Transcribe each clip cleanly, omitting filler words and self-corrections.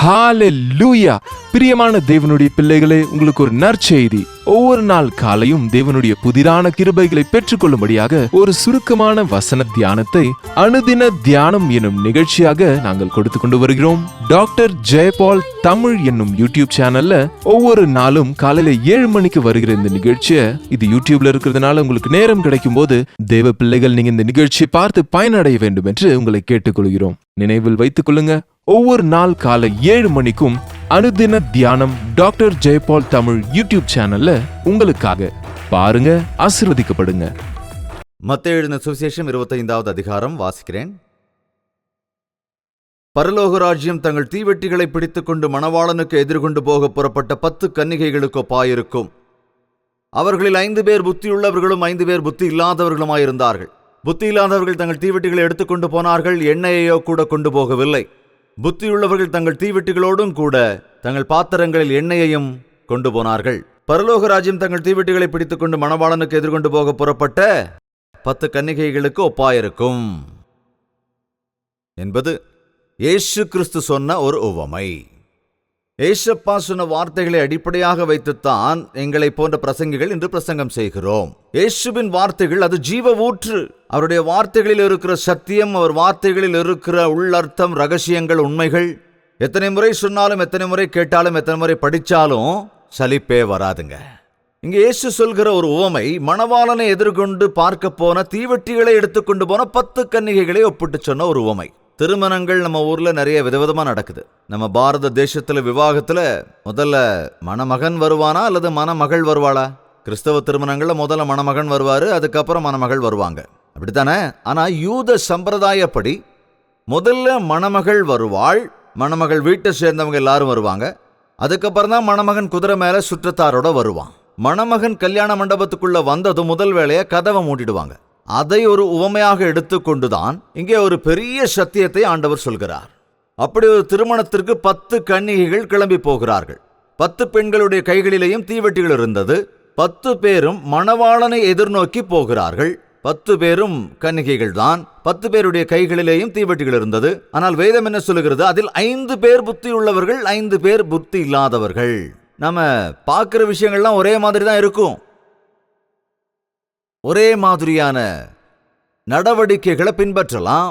ஹalleluya! பிரியமான தேவனுடைய பிள்ளைகளே, உங்களுக்கு ஒரு நற்செய்தி. ஒவ்வொரு நாள் காலையும் தேவனுடைய புதிரான கிருபைகளை பெற்றுக்கொள்ளும்படியாக ஒரு சுருக்கமான வசன தியானத்தை அனுதின தியானம் என்னும் நிகழ்ச்சியாக நாங்கள் கொடுத்து கொண்டு வருகிறோம். டாக்டர் ஜெயபால் தமிழ் என்னும் யூடியூப் சேனல்ல ஒவ்வொரு நாளும் காலையில 7 மணிக்கு வருகிற இந்த நிகழ்ச்சியை, இது யூடியூப்ல இருக்கிறதுனால உங்களுக்கு நேரம் கிடைக்கும் போது தேவ பிள்ளைகள் நீங்க இந்த நிகழ்ச்சியை பார்த்து பயனடைய வேண்டும் என்று உங்களை கேட்டுக்கொள்கிறோம். நினைவில் வைத்துக் கொள்ளுங்க, ஒவ்வொரு நாள் காலை 7 மணிக்கும் அனுதின தியானம் டாக்டர் ஜெயபால் தமிழ் யூடியூப் சேனல்ல உங்களுக்காக பாருங்க, ஆசீர்வதிக்கப்படுங்க. மத்தேயு எழுதின சுவிசேஷம் 25வது அதிகாரம் வாசிக்கிறேன். பரலோக ராஜ்யம் தங்கள் தீவெட்டிகளை பிடித்துக்கொண்டு மணவாளனுக்கு எதிர்கொண்டு போக புறப்பட்ட 10 கன்னிகைகளுக்கு ஒப்பாயிருக்கும். அவர்களில் 5 பேர் புத்தியுள்ளவர்களும் 5 பேர் புத்தி இல்லாதவர்களுமாயிருந்தார்கள். புத்தி இல்லாதவர்கள் தங்கள் தீவெட்டிகளை எடுத்துக்கொண்டு போனார்கள், எண்ணெயையோ கூட கொண்டு போகவில்லை. புத்தியுள்ளவர்கள் தங்கள் தீவெட்டிகளோடும் கூட தங்கள் பாத்திரங்களில் எண்ணெயையும் கொண்டு போனார்கள். பரலோக ராஜ்யம் தங்கள் தீவெட்டிகளை பிடித்துக்கொண்டு மணவாளனுக்கு எதிர்கொண்டு போக புறப்பட்ட 10 கன்னிகைகளுக்கு ஒப்பாயிருக்கும் என்பது இயேசு கிறிஸ்து சொன்ன ஒரு உவமை. ஏசப்பா சொன்ன வார்த்தைகளை அடிப்படையாக வைத்துத்தான் எங்களை போன்ற பிரசங்கிகள் இன்று பிரசங்கம் செய்கிறோம். இயேசுவின் வார்த்தைகள் அது ஜீவ ஊற்று. அவருடைய வார்த்தைகளில் இருக்கிற சத்தியம், அவர் வார்த்தைகளில் இருக்கிற உள்ளர்த்தம், ரகசியங்கள், உண்மைகள் எத்தனை முறை சொன்னாலும், எத்தனை முறை கேட்டாலும், எத்தனை முறை படித்தாலும் சலிப்பே வராதுங்க. இங்கே இயேசு சொல்கிற ஒரு உவமை மணவாளனை எதிர்கொண்டு பார்க்க போன தீவெட்டிகளை எடுத்துக்கொண்டு போன 10 கன்னிகைகளை ஒப்பிட்டு சொன்ன ஒரு உவமை. திருமணங்கள் நம்ம ஊர்ல நிறைய விதவிதமா நடக்குது. நம்ம பாரத தேசத்துல விவாகத்துல முதல்ல மணமகன் வருவானா அல்லது மணமகள் வருவாளா? கிறிஸ்தவ திருமணங்கள்ல முதல்ல மணமகன் வருவாரு, அதுக்கப்புறம் மணமகள் வருவாங்க, அப்படித்தானே? ஆனா யூத சம்பிரதாயப்படி முதல்ல மணமகள் வருவாள், மணமகள் வீட்டை சேர்ந்தவங்க எல்லாரும் வருவாங்க, அதுக்கப்புறம் தான் மணமகன் குதிரை மேல சுற்றத்தாரோட வருவான். மணமகன் கல்யாண மண்டபத்துக்குள்ள வந்ததும் முதல் வேளைய கதவை மூடிடுவாங்க. அதை ஒரு உவமையாக எடுத்துக்கொண்டுதான் இங்கே ஒரு பெரிய சத்தியத்தை ஆண்டவர் சொல்கிறார். அப்படி ஒரு திருமணத்திற்கு 10 கன்னிகைகள் கிளம்பி போகிறார்கள். 10 பெண்களுடைய கைகளிலேயும் தீவெட்டிகள் இருந்தது. 10 பேரும் மணவாளனை எதிர்நோக்கி போகிறார்கள். 10 பேரும் கன்னிகைகள் தான். 10 பேருடைய கைகளிலேயும் தீவெட்டிகள் இருந்தது. ஆனால் வேதம் என்ன சொல்லுகிறது? அதில் 5 பேர் புத்தி உள்ளவர்கள், 5 பேர் புத்தி இல்லாதவர்கள். நாம பார்க்கிற விஷயங்கள்லாம் ஒரே மாதிரி தான் இருக்கும். ஒரே மாதிரியான நடவடிக்கைகளை பின்பற்றலாம்.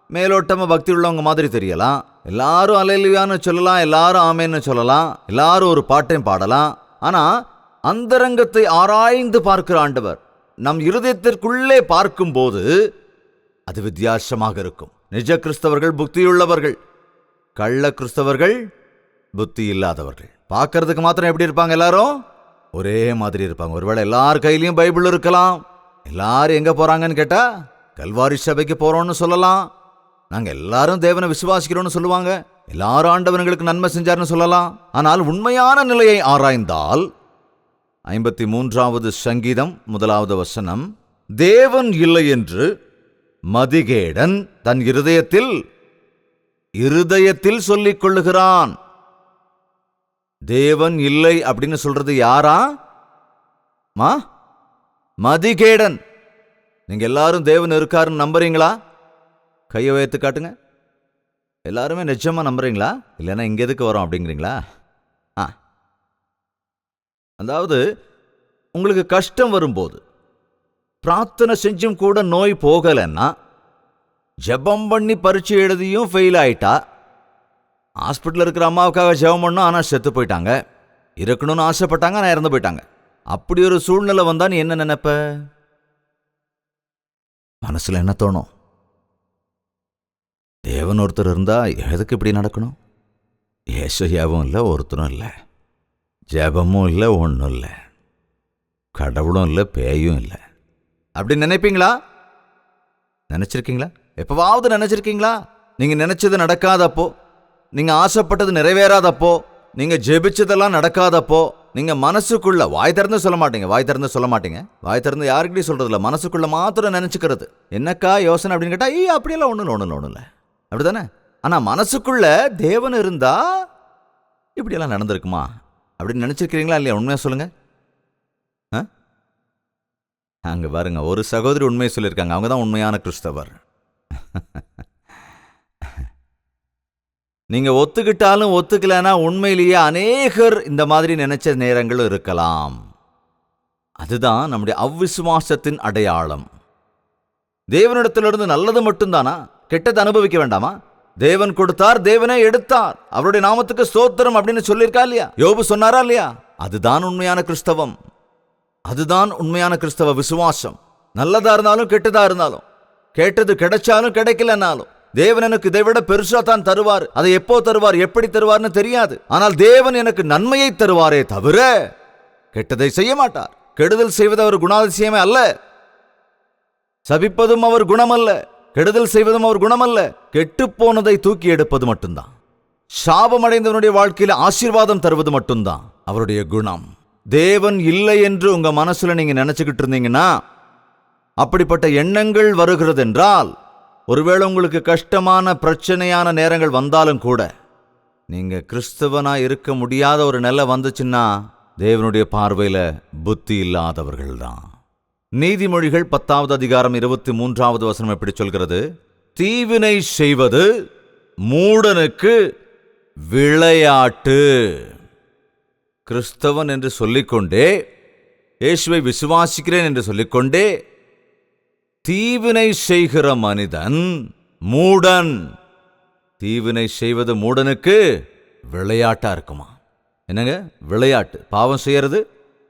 மேலோட்டமா பக்தி உள்ளவங்க மாதிரி தெரியலாம். எல்லாரும் அல்லேலூயான்னு சொல்லலாம், எல்லாரும் ஆமேன்னு சொல்லலாம், எல்லாரும் ஒரு பாட்டையும் பாடலாம். ஆனா அந்தரங்கத்தை ஆராய்ந்து பார்க்கிற ஆண்டவர் நம் இருதயத்திற்குள்ளே பார்க்கும்போது அது வித்தியாசமாக இருக்கும். நிஜ கிறிஸ்தவர்கள் புத்தியுள்ளவர்கள், கள்ள கிறிஸ்தவர்கள் புத்தி இல்லாதவர்கள். பார்க்கறதுக்கு மாத்திரம் எப்படி இருப்பாங்க? எல்லாரும் ஒரே மாதிரி இருப்பாங்க. ஒருவேளை எல்லார் கையிலையும் பைபிள் இருக்கலாம். எல்லாரும் எங்க போறாங்கன்னு கேட்டா கல்வாரி சபைக்கு போறோம்னு சொல்லலாம். நாங்க எல்லாரும் தேவனை விசுவாசிக்கிறோம்னு சொல்லுவாங்க. எல்லாரும் ஆண்டவர்களுக்கு நன்மை செஞ்சார்னு சொல்லலாம். ஆனால் உண்மையான நிலையை ஆராய்ந்தால் 53வது சங்கீதம் 1வது வசனம், தேவன் இல்லை என்று மதிகேடன் தன் இருதயத்தில் சொல்லிக் கொள்ளுகிறான். தேவன் இல்லை அப்படின்னு சொல்றது யாரா? மதிகேடன். நீங்க எல்லாரும் தேவன் இருக்காருன்னு நம்புறீங்களா? கையை உயர்த்து காட்டுங்க. எல்லாருமே நிஜமா நம்புறீங்களா? இல்லைன்னா இங்க எதுக்கு வரோம் அப்படிங்கிறீங்களா? அதாவது உங்களுக்கு கஷ்டம் வரும்போது பிரார்த்தனை செஞ்சும் கூட நோய் போகலைன்னா, ஜெபம் பண்ணி பரீட்சை எழுதியும் ஃபெயில் ஆயிட்டா, ஹாஸ்பிட்டல் இருக்கிற அம்மாவுக்காக ஜெபம் பண்ணோம் ஆனால் செத்து போயிட்டாங்க, இருக்கணும்னு ஆசைப்பட்டாங்க ஆனால் இறந்து போயிட்டாங்க. அப்படி ஒரு சூழ்நிலை வந்தா நீ என்ன நினைப்ப? மனசுல என்ன தோணும்? தேவன் ஒருத்தர் இருந்தா எதுக்கு இப்படி நடக்கணும்? ஏசையாவும் இல்லை, ஒருத்தரும் இல்லை, ஜெபமும் இல்லை, ஒன்றும் இல்லை, கடவுளும் இல்லை, பேயும் இல்லை. அப்படி நினைப்பீங்களா? நினைச்சிருக்கீங்களா? எப்பவாவது நினைச்சிருக்கீங்களா? நீங்க நினைச்சது நடக்காதப்போ, நீங்க ஆசைப்பட்டது நிறைவேறாதப்போ, நீங்க ஜெபிச்சதெல்லாம் நடக்காதப்போ, நீங்க மனசுக்குள்ள வாய் திறந்து சொல்ல மாட்டீங்க. வாய் திறந்து யாருக்கிட்டையும் சொல்றதில்ல, மனசுக்குள்ள மாத்திரம் நினைச்சுக்கிறது. என்னக்கா யோசனை அப்படின்னு கேட்டா, அப்படியெல்லாம் ஒன்றும் இல்லை, அப்படித்தானே? ஆனா மனசுக்குள்ள தேவன் இருந்தா இப்படியெல்லாம் நடந்திருக்குமா அப்படின்னு நினைச்சிருக்கிறீங்களா இல்லையா? உண்மையா சொல்லுங்க. அங்க பாருங்க, ஒரு சகோதரி உண்மையை சொல்லியிருக்காங்க. அவங்க தான் உண்மையான கிறிஸ்தவர். நீங்க ஒத்துக்கிட்டாலும் ஒத்துக்கலனா உண்மையிலேயே அநேகர் இந்த மாதிரி நினைச்ச நேரங்களும் இருக்கலாம். அதுதான் நம்முடைய அவ்விசுவாசத்தின் அடையாளம். தேவனிடத்திலிருந்து நல்லது மட்டும்தானா? கெட்டதை அனுபவிக்க வேண்டாமா? தேவன் கொடுத்தார், தேவனே எடுத்தார், அவருடைய நாமத்துக்கு ஸ்தோத்திரம் அப்படின்னு சொல்லியிருக்கா இல்லையா? யோபு சொன்னாரா இல்லையா? அதுதான் உண்மையான கிறிஸ்தவம். அதுதான் உண்மையான கிறிஸ்தவ விசுவாசம். நல்லதா இருந்தாலும் கெட்டதா இருந்தாலும், கேட்டது கிடைச்சாலும் கிடைக்கலனாலும், தேவன் எனக்கு இதை விட பெருசா தான் தருவார். அதை எப்போ தருவார், எப்படி தருவார்னு தெரியாது. ஆனால் தேவன் எனக்கு நன்மையை தருவாரே தவிர கெட்டதை செய்ய மாட்டார். கெடுதல் செய்வது அவர் குணாதிசயமே அல்ல. சபிப்பதும் அவர் குணமல்ல, கெடுதல் செய்வதும் அவர் குணமல்ல. கெட்டுப்போனதை தூக்கி எடுப்பது மட்டும்தான். சாபமடைந்தவனுடைய வாழ்க்கையில ஆசீர்வாதம் தருவது மட்டும்தான் அவருடைய குணம். தேவன் இல்லை என்று உங்க மனசுல நீங்க நினைச்சுக்கிட்டு இருந்தீங்கன்னா, அப்படிப்பட்ட எண்ணங்கள் வருகிறது என்றால், ஒருவேளை உங்களுக்கு கஷ்டமான பிரச்சனையான நேரங்கள் வந்தாலும் கூட நீங்க கிறிஸ்தவனா இருக்க முடியாத ஒரு நிலை வந்துச்சுன்னா, தேவனுடைய பார்வையில புத்தி இல்லாதவர்கள் தான். நீதிமொழிகள் 10வது அதிகாரம் 23வது வசனம் எப்படி சொல்கிறது? தீவினை செய்வது மூடனுக்கு விளையாட்டு. கிறிஸ்தவன் என்று சொல்லிக்கொண்டே, இயேசுவை விசுவாசிக்கிறேன் என்று சொல்லிக்கொண்டே தீவினை செய்கிற மனிதன் மூடன். தீவினை செய்வது மூடனுக்கு விளையாட்டா இருக்குமா? என்னங்க விளையாட்டு? பாவம் செய்யறது,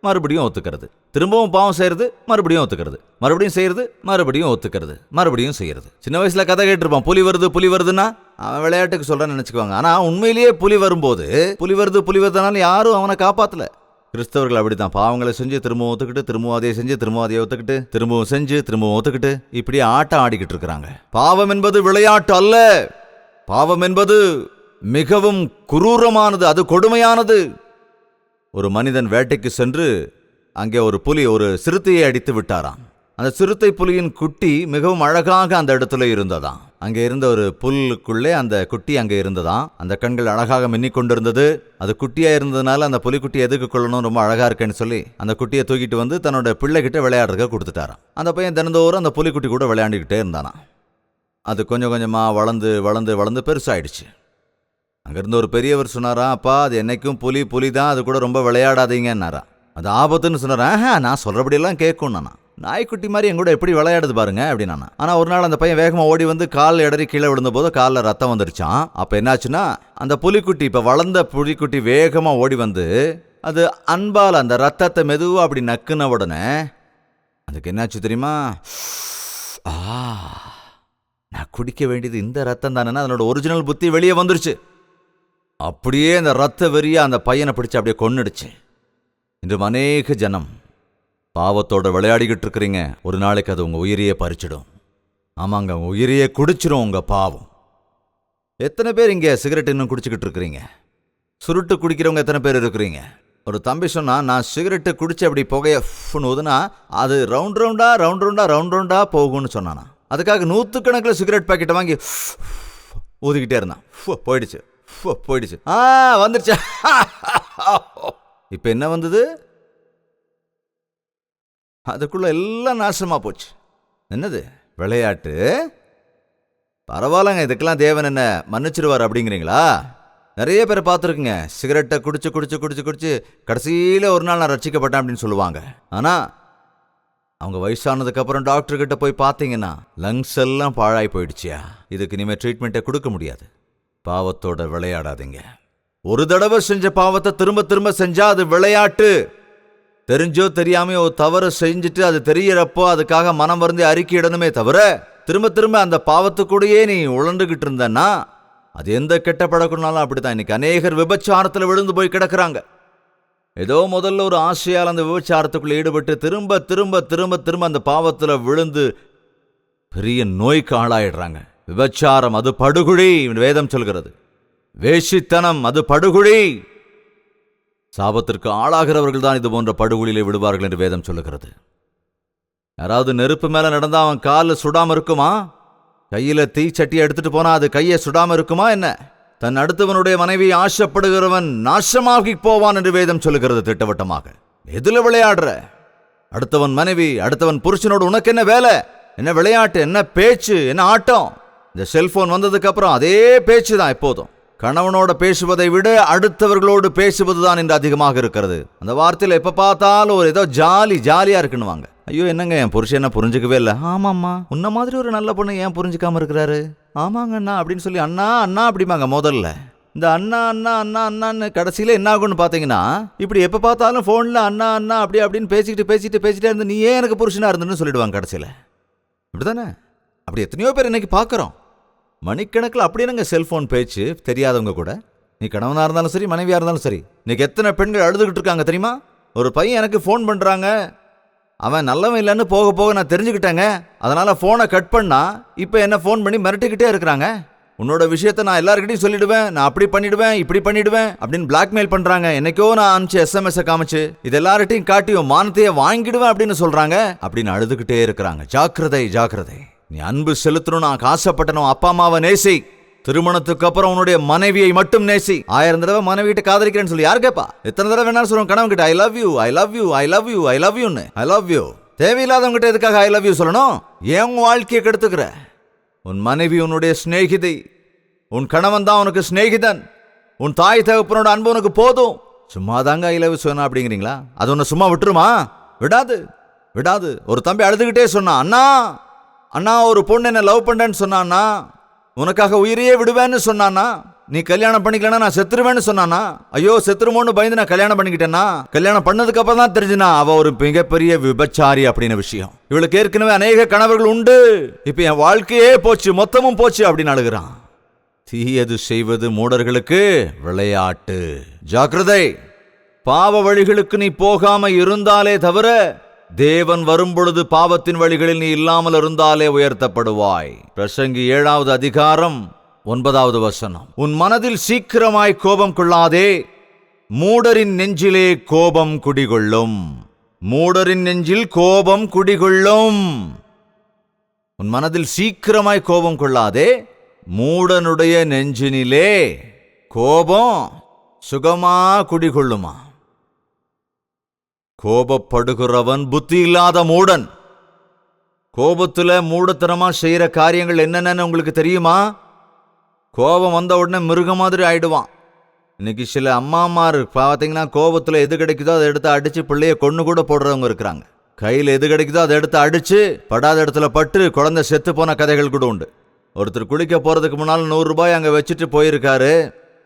மறுபடியும் ஒத்துக்கிறது, திரும்பவும் பாவம் செய்யறது, மறுபடியும் ஒத்துக்கிறது, மறுபடியும் செய்யறது, மறுபடியும் ஒத்துக்கிறது, மறுபடியும் செய்யறது. சின்ன வயசுல கதை கேட்டிருப்பான், புலி வருது புலி வருதுன்னா அவன் விளையாட்டுக்கு சொல்றான்னு நினைச்சுக்குவாங்க. ஆனா உண்மையிலேயே புலி வரும்போது, புலி வருதுனாலும் யாரும் அவனை காப்பாத்தல. கிறிஸ்தவர்கள் அப்படித்தான், பாவங்களை செஞ்சு திரும்பவும் ஒத்துக்கிட்டு, திரும்பவும் அதே செஞ்சு, திரும்பவும் அதே ஒத்துக்கிட்டு, திரும்பவும் செஞ்சு, திரும்பவும் ஒத்துக்கிட்டு, இப்படியே ஆட்டம் ஆடிக்கிட்டு இருக்கிறாங்க. பாவம் என்பது விளையாட்டு அல்ல. பாவம் என்பது மிகவும் குரூரமானது, அது கொடுமையானது. ஒரு மனிதன் வேட்டைக்கு சென்று அங்கே ஒரு புலி ஒரு சிறுத்தையை அடித்து விட்டாராம். அந்த சிறுத்தை புலியின் குட்டி மிகவும் அழகாக அந்த இடத்துல இருந்ததாம். அங்கே இருந்த ஒரு புல்லுக்குள்ளே அந்த குட்டி அங்கே இருந்ததாம். அந்த கண்கள் அழகாக மின்னிக் கொண்டிருந்தது. அது குட்டியா இருந்ததுனால அந்த புலிக்குட்டி எதுக்கு கொள்ளணும், ரொம்ப அழகா இருக்கேன்னு சொல்லி அந்த குட்டியை தூக்கிட்டு வந்து தன்னோட பிள்ளைகிட்ட விளையாடுறதுக்கு கொடுத்துட்டாராம். அந்த பையன் தினந்தோறும் அந்த புலிக்குட்டி கூட விளையாண்டுக்கிட்டே இருந்தானா. அது கொஞ்சம் கொஞ்சமாக வளர்ந்து வளர்ந்து வளர்ந்து பெருசாயிடுச்சு. அங்கேருந்து ஒரு பெரியவர் சொன்னாரா, அப்பா அது என்னைக்கும் புலி தான், அது கூட ரொம்ப விளையாடாதீங்கன்னாரா. அது ஆபத்துன்னு சொன்னாரா. நான் சொல்கிறபடியெல்லாம் கேட்கும் நானா, நாய்க்குட்டி மாதிரி என் கூட எப்படி விளையாடுது பாருங்க அப்படின்னா. ஆனால் ஒரு நாள் அந்த பையன் வேகமாக ஓடி வந்து கால் இடறி கீழே விழுந்த போது காலில் ரத்தம் வந்துருச்சான். அப்போ என்னாச்சுன்னா, அந்த புலிக்குட்டி, இப்போ வளர்ந்த புலிக்குட்டி வேகமாக ஓடி வந்து அது அன்பால் அந்த ரத்தத்தை மெதுவாக அப்படி நக்குன உடனே அதுக்கு என்னாச்சு தெரியுமா? நான் குடிக்க வேண்டியது இந்த ரத்தம் தானேன்னா அதனோட ஒரிஜினல் புத்தி வெளியே வந்துருச்சு. அப்படியே அந்த ரத்த வெறியா அந்த பையனை பிடிச்சு அப்படியே கொன்னுடுச்சு. இன்றும் அநேக ஜனம் பாவத்தோட விளையாடிக்கிட்டு இருக்கிறீங்க. ஒரு நாளைக்கு அது உங்க உயிரையே பறிச்சிடும். ஆமாங்க, உங்க உயிரையே குடிச்சிடும் உங்க பாவம். எத்தனை பேர் இங்க சிகரெட் இன்னும் குடிச்சுக்கிட்டு இருக்கிறீங்க? சுருட்டு குடிக்கிறவங்க எத்தனை பேர் இருக்கிறீங்க? ஒரு தம்பி சொன்னா, நான் சிகரெட்டு குடிச்சு அப்படி புகைய ஊதுனா அது ரவுண்ட் ரவுண்டா போகும்னு சொன்னானா. அதுக்காக 100கணக்கில் சிகரெட் பாக்கெட்டை வாங்கி ஊதிக்கிட்டே இருந்தான். போயிடுச்சு. வந்துருச்சு. இப்ப என்ன வந்தது? அதுக்குள்ள எல்லாம் நாசமா போச்சு. என்னது விளையாட்டு? பரவாயில்லங்க, இதுக்கெல்லாம் தேவன் என்ன மன்னிச்சிருவார் அப்படிங்கிறீங்களா? நிறைய பேரை பார்த்துருக்குங்க, சிகரெட்டை குடிச்சு கடைசியில் ஒரு நாள் நான் ரட்சிக்கப்பட்டேன் அப்படின்னு சொல்லுவாங்க. ஆனால் அவங்க வயசானதுக்கு அப்புறம் டாக்டர் கிட்ட போய் பார்த்தீங்கன்னா லங்ஸ் எல்லாம் பாழாய் போயிடுச்சியா. இதுக்கு இனிமேல் ட்ரீட்மெண்ட்டை கொடுக்க முடியாது. பாவத்தோட விளையாடாதீங்க. ஒரு தடவை செஞ்ச பாவத்தை திரும்ப செஞ்சா அது விளையாட்டு. தெரிஞ்சோ தெரியாமையோ தவறு செஞ்சுட்டு அது தெரியறப்போ அதுக்காக மனம் வருந்தி அறிக்கையிடணுமே தவிர திரும்ப அந்த பாவத்துக்கூடையே நீ உழண்டுகிட்டு இருந்தன்னா அது எந்த கெட்ட பழக்கம்னாலும் அப்படித்தான். இன்னைக்கு அநேகர் விபச்சாரத்தில் விழுந்து போய் கிடக்குறாங்க. ஏதோ முதல்ல ஒரு ஆசையால் அந்த விபச்சாரத்துக்குள்ள ஈடுபட்டு திரும்ப அந்த பாவத்தில் விழுந்து பெரிய நோய்க்கு ஆளாயிடுறாங்க. விபச்சாரம் அது படுகுழி, வேதம் சொல்கிறது. வேஷித்தனம் அது படுகுழி. சாபத்திற்கு ஆளாகிறவர்கள் தான் இது போன்ற படுகுழியிலே விடுவார்கள் என்று வேதம் சொல்லுகிறது. யாராவது நெருப்பு மேல நடந்தா அவன் காலில் சுடாம இருக்குமா? கையில தீச்சட்டியை எடுத்துட்டு போனா அது கையை சுடாம இருக்குமா என்ன? தன் அடுத்தவனுடைய மனைவி ஆசைப்படுகிறவன் நாசமாகி போவான் என்று வேதம் சொல்லுகிறது திட்டவட்டமாக. எதுல விளையாடுற? அடுத்தவன் மனைவி, அடுத்தவன் புருஷனோடு உனக்கு என்ன வேலை? என்ன விளையாட்டு? என்ன பேச்சு? என்ன ஆட்டம்? இந்த செல்போன் வந்ததுக்கு அப்புறம் அதே பேச்சு தான் எப்போதும். கணவனோட பேசுவதை விட அடுத்தவர்களோடு பேசுவதுதான் இன்று அதிகமாக இருக்கிறது. அந்த வார்த்தையில் எப்ப பார்த்தாலும் ஒரு ஏதோ ஜாலியா இருக்குன்னுவாங்க. ஐயோ என்னங்க என் புருஷன் என்ன புரிஞ்சுக்கவே இல்லை. ஆமாம்மா, உன்ன மாதிரி ஒரு நல்ல பொண்ணு ஏன் புரிஞ்சுக்காம இருக்கிறாரு? ஆமாங்க அண்ணா அப்படின்னு சொல்லி அண்ணா அப்படிம்பாங்க முதல்ல. இந்த அண்ணான்னு கடைசியில என்ன ஆகும்னு பாத்தீங்கன்னா, இப்படி எப்ப பார்த்தாலும் போன்ல அண்ணா அப்படின்னு பேசிக்கிட்டே இருந்து நீ ஏன் எனக்கு புருஷனா இருந்துன்னு சொல்லிடுவாங்க கடைசியில. இப்படிதானே? அப்படி எத்தனையோ பேர் இன்னைக்கு பாக்குறோம். மணிக்கணக்கில் அப்படி என்னங்க செல்போன் பேச்சு தெரியாதவங்க கூட. நீ கணவனா இருந்தாலும் சரி, மனைவியா இருந்தாலும் சரி. இன்னைக்கு எத்தனை பெண்கள் அழுதுகிட்டு இருக்காங்க தெரியுமா? ஒரு பையன் எனக்கு ஃபோன் பண்றாங்க, அவன் நல்லவன் இல்லைன்னு போக நான் தெரிஞ்சுக்கிட்டேங்க, அதனால போனை கட் பண்ணா இப்ப என்ன ஃபோன் பண்ணி மிரட்டிக்கிட்டே இருக்கிறாங்க. உன்னோட விஷயத்த நான் எல்லாருக்கிட்டையும் சொல்லிடுவேன், நான் அப்படி பண்ணிடுவேன் இப்படி பண்ணிடுவேன் அப்படின்னு பிளாக்மெயில் பண்றாங்க. என்னைக்கோ நான் அனுப்பிச்ச SMS காமிச்சு இது எல்லார்ட்டையும் காட்டியும் மானத்தையே வாங்கிடுவேன் அப்படின்னு சொல்றாங்க. அப்படின்னு அழுதுகிட்டே இருக்கிறாங்க. ஜாக்கிரதை. நீ அன்பு செலுத்தணும் ஆசைப்பட்டனும் அப்பா அம்மாவை நேசி. திருமணத்துக்கு அப்புறம் உன்னுடைய மனைவியை மட்டும் நேசி. 1000 தடவை மனைவி கிட்ட காதலிக்கிறேன்னு சொல்லி யார் கேப்பா? எத்தனை தடவை வேணாலும் சொல்லுவோம் கணவன் கிட்ட ஐ லவ் யூ. தேவையில்லாதவங்க கிட்ட எதுக்காக ஐ லவ் யூ சொல்லணும்? ஏன் உன் வாழ்க்கையை கெடுத்துக்கிற? உன் மனைவி உன்னுடைய சிநேகிதை, உன் கணவன் தான் உனக்கு சிநேகிதன். உன் தாய் தகப்பனோட அன்பு உனக்கு போதும். சும்மா தாங்க ஐ லவ் யூ சொன்னா அப்படிங்கிறீங்களா? அது உன்னை சும்மா விட்டுருமா? விடாது. ஒரு தம்பி அழுதுகிட்டே சொன்னான், அண்ணா ஒரு பொண்ணு என்ன லவ் பண்றேன்னு சொன்னான்னா, உனக்காக உயிரையே விடுவேன்னு சொன்னானா, நீ கல்யாணம் பண்ணிக்கலன்னா நான் செத்துருவேன்னு சொன்னானா. ஐயோ செத்துருமோன்னு பயந்து நான் கல்யாணம் பண்ணிக்கிட்டேன்னா, கல்யாணம் பண்ணதுக்கு அப்புறம் தான் தெரிஞ்சுனா அவ ஒரு மிகப்பெரிய விபச்சாரி அப்படின்னு விஷயம். இவளுக்கு ஏற்கனவே அநேக கணவர்கள் உண்டு, இப்ப என் வாழ்க்கையே போச்சு, மொத்தமும் போச்சு அப்படின்னு அழுகிறான். தீயது செய்வது மூடர்களுக்கு விளையாட்டு. ஜாக்கிரதை. பாவ வழிகளுக்கு நீ போகாம இருந்தாலே தவிர தேவன் வரும்பொழுது பாவத்தின் வழிகளில் நீ இல்லாமல் இருந்தாலே உயர்த்தப்படுவாய். பிரசங்கி 7வது அதிகாரம் 9வது வசனம். உன் மனதில் சீக்கிரமாய் கோபம் கொள்ளாதே, மூடரின் நெஞ்சிலே கோபம் குடிகொள்ளும். மூடரின் நெஞ்சில் கோபம் குடிகொள்ளும். உன் மனதில் சீக்கிரமாய் கோபம் கொள்ளாதே, மூடனுடைய நெஞ்சினிலே கோபம் சுகமா குடிகொள்ளுமா? கோபப்படுகிறவன் புத்தி இல்லாத மூடன். கோபத்துல மூடத்தனமா செய்யற காரியங்கள் என்னென்னு உங்களுக்கு தெரியுமா? கோபம் வந்த உடனே மிருக மாதிரி ஆயிடுவான். இன்னைக்கு சில அம்மாமார் பார்த்தீங்கன்னா கோபத்துல எது கிடைக்குதோ அதை எடுத்து அடிச்சு பிள்ளைய கொன்னு கூட போடுறவங்க இருக்கிறாங்க. கையில் எது கிடைக்குதோ அதை எடுத்து அடிச்சு படாத இடத்துல பட்டு குழந்தை செத்து போன கதைகள் கூட உண்டு. ஒருத்தர் குளிக்க போறதுக்கு முன்னால் 100 ரூபாய் அங்க வச்சுட்டு போயிருக்காரு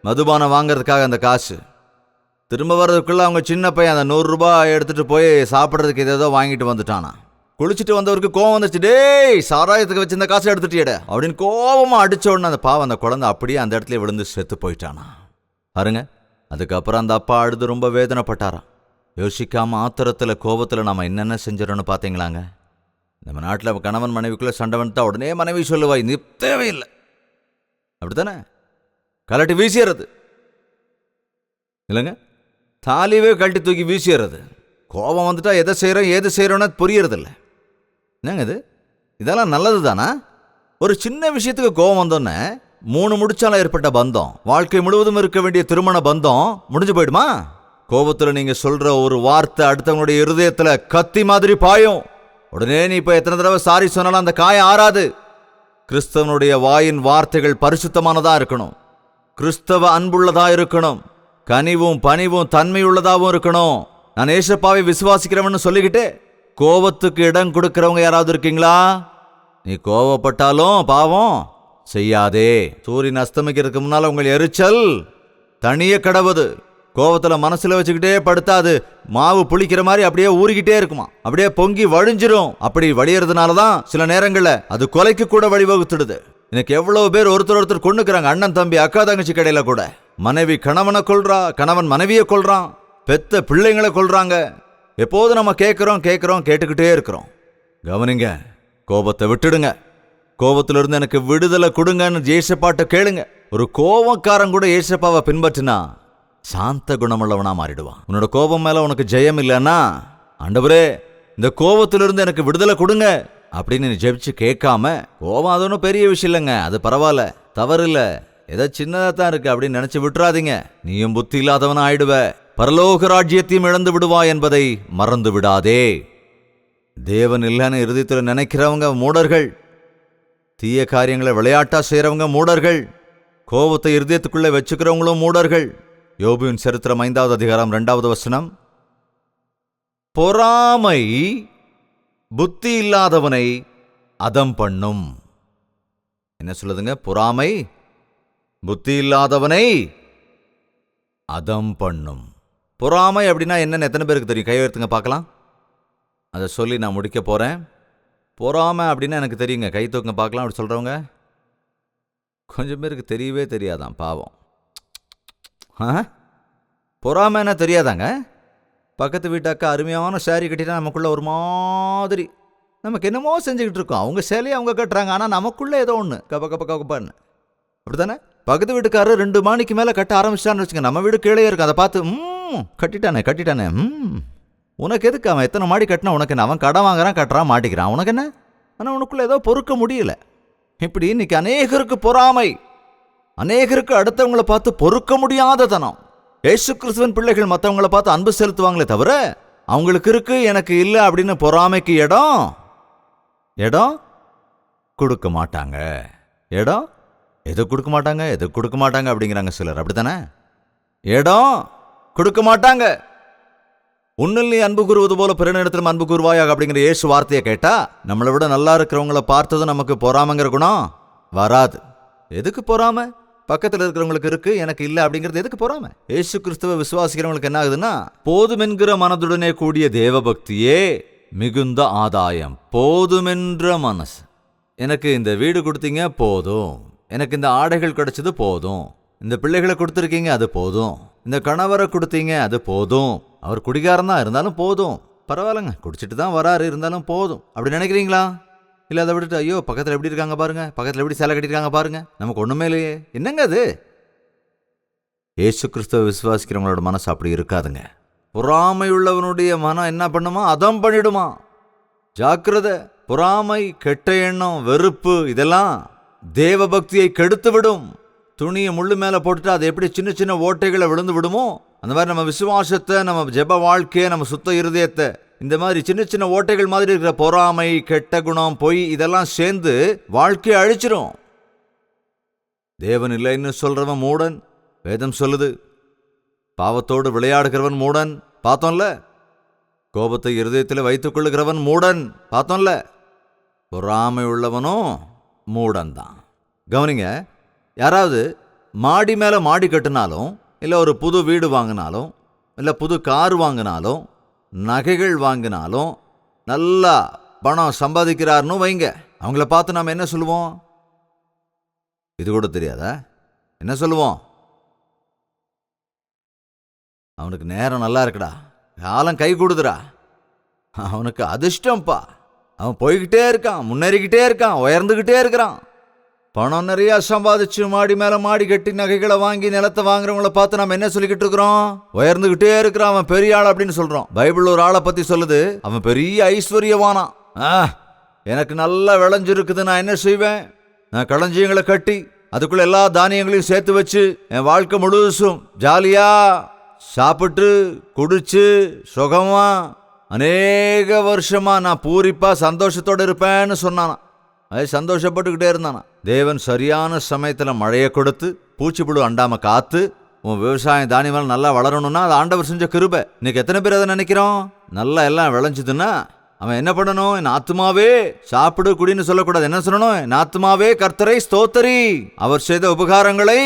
மதுபானம் வாங்கறதுக்காக. அந்த காசு திரும்ப வர்றதுக்குள்ள அவங்க சின்ன பையன் அந்த 100 ரூபாய் எடுத்துட்டு போய் சாப்பிட்றதுக்கு ஏதோ வாங்கிட்டு வந்துட்டானா. குளிச்சுட்டு வந்தவருக்கு கோவம் வந்துச்சு, டேய் சாராயத்துக்கு வச்சிருந்த காசை எடுத்துட்டியட அப்படின்னு கோபமா அடிச்ச உடனே அந்த பாவம் அந்த குழந்தை அப்படியே அந்த இடத்துல விழுந்து செத்து போயிட்டானா. பாருங்க, அதுக்கப்புறம் அந்த அப்பா அழுது ரொம்ப வேதனைப்பட்டாராம். யோசிக்காம ஆத்திரத்துல கோபத்துல நாம என்னென்ன செஞ்சிடறோன்னு பாத்தீங்களாங்க. நம்ம நாட்டில் கணவன் மனைவிக்குள்ள சண்டை வந்துட்டா உடனே மனைவி சொல்லுவா இது தேவையில்லை, அப்படித்தானே? கலட்டி வீசிடுறது இல்லைங்க, தாலியவே கழட்டி தூக்கி வீசிடுறது. கோபம் வந்துட்டா எதை செய்கிறோம் ஏது செய்கிறோன்னா புரியறதில்ல. என்னங்க இது? இதெல்லாம் நல்லது தானா? ஒரு சின்ன விஷயத்துக்கு கோபம் வந்தோன்னே 3 முடிச்சால ஏற்பட்ட பந்தம், வாழ்க்கை முழுவதும் இருக்க வேண்டிய திருமண பந்தம் முடிஞ்சு போயிடுமா? கோபத்தில் நீங்க சொல்ற ஒரு வார்த்தை அடுத்தவங்களுடைய இருதயத்துல கத்தி மாதிரி பாயும். உடனே நீ இப்ப எத்தனை தடவை சாரி சொன்னாலும் அந்த காயம் ஆறாது. கிறிஸ்தவனுடைய வாயின் வார்த்தைகள் பரிசுத்தமானதா இருக்கணும், கிறிஸ்தவ அன்புள்ளதா இருக்கணும், கனிவும் பணிவும் தன்மையுள்ளதாகவும் இருக்கணும். நான் ஏசப்பாவை விசுவாசிக்கிறவன்னு சொல்லிக்கிட்டு கோபத்துக்கு இடம் கொடுக்கிறவங்க யாராவது இருக்கீங்களா? நீ கோபப்பட்டாலும் பாவம் செய்யாதே. சூரியன் அஸ்தமிக்கிறதுக்கு முன்னால உங்கள் எரிச்சல் தனிய கடவுது. கோபத்துல மனசுல வச்சுக்கிட்டே படுத்தாது, மாவு புளிக்கிற மாதிரி அப்படியே ஊறிக்கிட்டே இருக்குமா, அப்படியே பொங்கி வழிஞ்சிரும். அப்படி வழியறதுனாலதான் சில நேரங்கள்ல அது கொலைக்கு கூட வழிவகுத்துடுது. எனக்கு எவ்வளவு பேர் ஒருத்தர் கொன்னுக்கிறாங்க, அண்ணன் தம்பி அக்கா தங்கச்சி கடையில கூட. மனைவி கணவனை கொல்றா, கணவன் மனைவியை கொல்றான், பெத்த பிள்ளைங்களை கொல்றாங்க. எப்போது நம்ம கேட்கிறோம் கேட்டுக்கிட்டே இருக்கிறோம். கவனிங்க, கோபத்தை விட்டுடுங்க. கோபத்திலிருந்து எனக்கு விடுதலை கொடுங்கன்னு ஏசப்பாட்ட கேளுங்க. ஒரு கோபக்காரன் கூட ஏசப்பாவை பின்பற்றினா சாந்த குணமுள்ளவனா மாறிடுவான். உன்னோட கோபம் மேல உனக்கு ஜெயம் இல்லைன்னா, ஆண்டவரே இந்த கோபத்திலிருந்து எனக்கு விடுதலை கொடுங்க அப்படின்னு நீ ஜெபிச்சு கேட்காம, கோபம் அது ஒன்றும் பெரிய விஷயம் இல்லைங்க, அது பரவாயில்ல, தவறு இல்லை, ஏதோ சின்னதா தான் இருக்கு அப்படின்னு நினைச்சு விட்டுறாதீங்க. நீயும் புத்தி இல்லாதவனா ஆயிடுவ, பரலோக ராஜ்யத்தையும் இழந்து விடுவா என்பதை மறந்து விடாதே. தேவன் இல்லைன்னு இருதயத்தில் நினைக்கிறவங்க மூடர்கள், தீய காரியங்களை விளையாட்டா செய்யறவங்க மூடர்கள், கோபத்தை இருதயத்துக்குள்ளே வச்சுக்கிறவங்களும் மூடர்கள். யோபுவின் சரித்திரம் 5வது அதிகாரம் 2வது வசனம். பொறாமை புத்தி இல்லாதவனை அதம் பண்ணும். என்ன சொல்லுதுங்க? பொறாமை புத்தி இல்லாதவனை அதம் பண்ணும். பொறாமை அப்படின்னா என்னன்னு எத்தனை பேருக்கு தெரியும்? கை உயர்த்துங்க பார்க்கலாம். அதை சொல்லி நான் முடிக்க போறேன். பொறாமை அப்படின்னா எனக்கு தெரியுங்க. கை தூக்குங்க பார்க்கலாம். அப்படி சொல்றவங்க கொஞ்சம் பேருக்கு தெரியவே தெரியாதான், பாவம். பொறாமை என்ன தெரியாதாங்க? பக்கத்து வீட்டாக்கா அருமையான சேரீ கட்டிட்டா நமக்குள்ள ஒரு மாதிரி நமக்கு என்னமோ செஞ்சுக்கிட்டு இருக்கோம். அவங்க சேலையை அவங்க கட்டுறாங்க, ஆனால் நமக்குள்ளே ஏதோ ஒன்று கப்ப கப்ப கப்பான்னு. அப்படித்தானே? பக்கத்து வீட்டுக்காரர் 2 மாடிக்கு மேலே கட்ட ஆரம்பிச்சிட்டான்னு வச்சுங்க, நம்ம வீடு கீழே இருக்கும். அதை பார்த்து கட்டிட்டானே உனக்கு எதுக்கு? அவன் எத்தனை மாடி கட்டினா உனக்கு என்ன? அவன் கடன் வாங்குறான், கட்டுறான், மாட்டிக்கிறான், உனக்கு என்ன? ஆனால் உனக்குள்ளே ஏதோ பொறுக்க முடியல. இப்படி இன்னைக்கு அநேகருக்கு பொறாமை, அநேகருக்கு அடுத்தவங்களை பார்த்து பொறுக்க முடியாத தனம். இயேசு கிறிஸ்துவின் பிள்ளைகள் மற்றவங்களை பார்த்து அன்பு செலுத்துவாங்களே தவிர, அவங்களுக்கு இருக்கு எனக்கு இல்லை அப்படின்னு பொறாமைக்கு இடம் கொடுக்க மாட்டாங்க. இடம் எது கொடுக்க மாட்டாங்க அப்படிங்கிறாங்க சிலர். அப்படித்தானே? இடம் கொடுக்க மாட்டாங்க. உன்னில் நீ அன்பு கூறுவது போல பிறனிடத்திலும் அன்பு கூறுவாயாக அப்படிங்கிற இயேசு வார்த்தையை கேட்டா, நம்மளை விட நல்லா இருக்கிறவங்களை பார்த்ததும் நமக்கு பொறாமைங்கிற குணம் வராது. எதுக்கு பொறாமை? பக்கத்தில் இருக்கிறவங்களுக்கு இருக்கு எனக்கு இல்லை அப்படிங்கிறது எதுக்கு பொறாமை? இயேசு கிறிஸ்துவ விசுவாசிக்கிறவங்களுக்கு என்ன ஆகுதுன்னா, போதுமென்கிற மனதுடனே கூடிய தேவபக்தியே மிகுந்த ஆதாயம். போதுமென்ற மனசு. எனக்கு இந்த வீடு கொடுத்தீங்க போதும், எனக்கு இந்த ஆடைகள் கிடைச்சது போதும், இந்த பிள்ளைகளை கொடுத்துருக்கீங்க அது போதும், இந்த கணவரை கொடுத்தீங்க அது போதும், அவர் குடிகாரன் தான் இருந்தாலும் போதும், பரவாயில்லங்க குடிச்சிட்டு தான் வராரு இருந்தாலும் போதும் அப்படி நினைக்கிறீங்களா? இல்லை அதை விட்டுட்டு ஐயோ பக்கத்தில் எப்படி இருக்காங்க பாருங்க, பக்கத்தில் எப்படி சேலை கட்டியிருக்காங்க பாருங்க, நமக்கு ஒன்றுமே இல்லையே, என்னங்க அது? இயேசு கிறிஸ்துவ விசுவாசிக்கிறவங்களோட மனசு அப்படி இருக்காதுங்க. பொறாமை உள்ளவனுடைய மனம் என்ன பண்ணுமா? அதம் பண்ணிடுமா. ஜாக்கிரதை. பொறாமை, கெட்ட எண்ணம், வெறுப்பு இதெல்லாம் தேவ பக்தியை கெடுத்து விடும். துணியை முள்ளு மேலே போட்டுட்டு அது எப்படி சின்ன சின்ன ஓட்டைகளை விழுந்து விடுமோ, அந்த மாதிரி நம்ம விசுவாசத்தை, நம்ம ஜெப வாழ்க்கையை, நம்ம சுத்த இருதயத்தை இந்த மாதிரி சின்ன சின்ன ஓட்டைகள் மாதிரி இருக்கிற பொறாமை, கெட்ட குணம், பொய் இதெல்லாம் சேர்ந்து வாழ்க்கையை அழிச்சிரும். தேவன் இல்லைன்னு சொல்றவன் மூடன், வேதம் சொல்லுது. பாவத்தோடு விளையாடுகிறவன் மூடன், பார்த்தோம்ல. கோபத்தை இருதயத்தில் வைத்துக் கொள்ளுகிறவன் மூடன், பார்த்தோம்ல. பொறாமை உள்ளவனும் மூடன் தான். கவனிங்க, யாராவது மாடி மேலே மாடி கட்டினாலும், இல்லை ஒரு புது வீடு வாங்கினாலும், இல்லை புது கார் வாங்கினாலும், நகைகள் வாங்கினாலும், நல்லா பணம் சம்பாதிக்கிறாருன்னு வைங்க, அவங்கள பார்த்து நாம் என்ன சொல்லுவோம்? இது கூட தெரியாதா? என்ன சொல்லுவோம்? அவனுக்கு நேரம் நல்லா இருக்குடா, காலம் கை கொடுதுடா, அவனுக்கு அதிர்ஷ்டம்ப்பா, அவன் போய்கிட்டே இருக்கான், முன்னேறிக்கிட்டே இருக்கான், உயர்ந்துகிட்டே இருக்கிறான், பணம் நிறையா சம்பாதிச்சு மாடி மேலே மாடி கட்டி நகைகளை வாங்கி நிலத்தை வாங்குறவங்கள பார்த்து நம்ம என்ன சொல்லிக்கிட்டு இருக்கிறோம்? உயர்ந்துகிட்டே இருக்கிறான், அவன் பெரிய ஆள் அப்படின்னு சொல்றோம். பைபிள் ஒரு ஆளை பத்தி சொல்லுது, அவன் பெரிய ஐஸ்வர்யவானா. எனக்கு நல்லா விளைஞ்சிருக்குது, நான் என்ன செய்வேன்? நான் களஞ்சியங்களை கட்டி அதுக்குள்ள எல்லா தானியங்களையும் சேர்த்து வச்சு என் வாழ்க்கை முழுசும் ஜாலியா சாப்பிட்டு குடிச்சு சுகமா அநேக வருஷமா நான் பூரிப்பா சந்தோஷத்தோடு இருப்பேன்னு சொன்னானா. அது சந்தோஷப்பட்டுக்கிட்டே இருந்தானா. தேவன் சரியான சமயத்தில் மழையை கொடுத்து பூச்சிப்புழு அண்டாம காத்து உன் விவசாயம் தானியம் நல்லா வளரணும்னா அது ஆண்டவர் செஞ்ச கிருபை. இன்னைக்கு எத்தனை பேர் அதை நினைக்கிறோம்? நல்லா எல்லாம் விளைஞ்சுதுன்னா அவன் என்ன பண்ணணும்? என் ஆத்துமாவே சாப்பிடு குடின்னு சொல்லக்கூடாது. என்ன சொல்லணும்? என் ஆத்துமாவே கர்த்தரை ஸ்தோத்தரி, அவர் செய்த உபகாரங்களை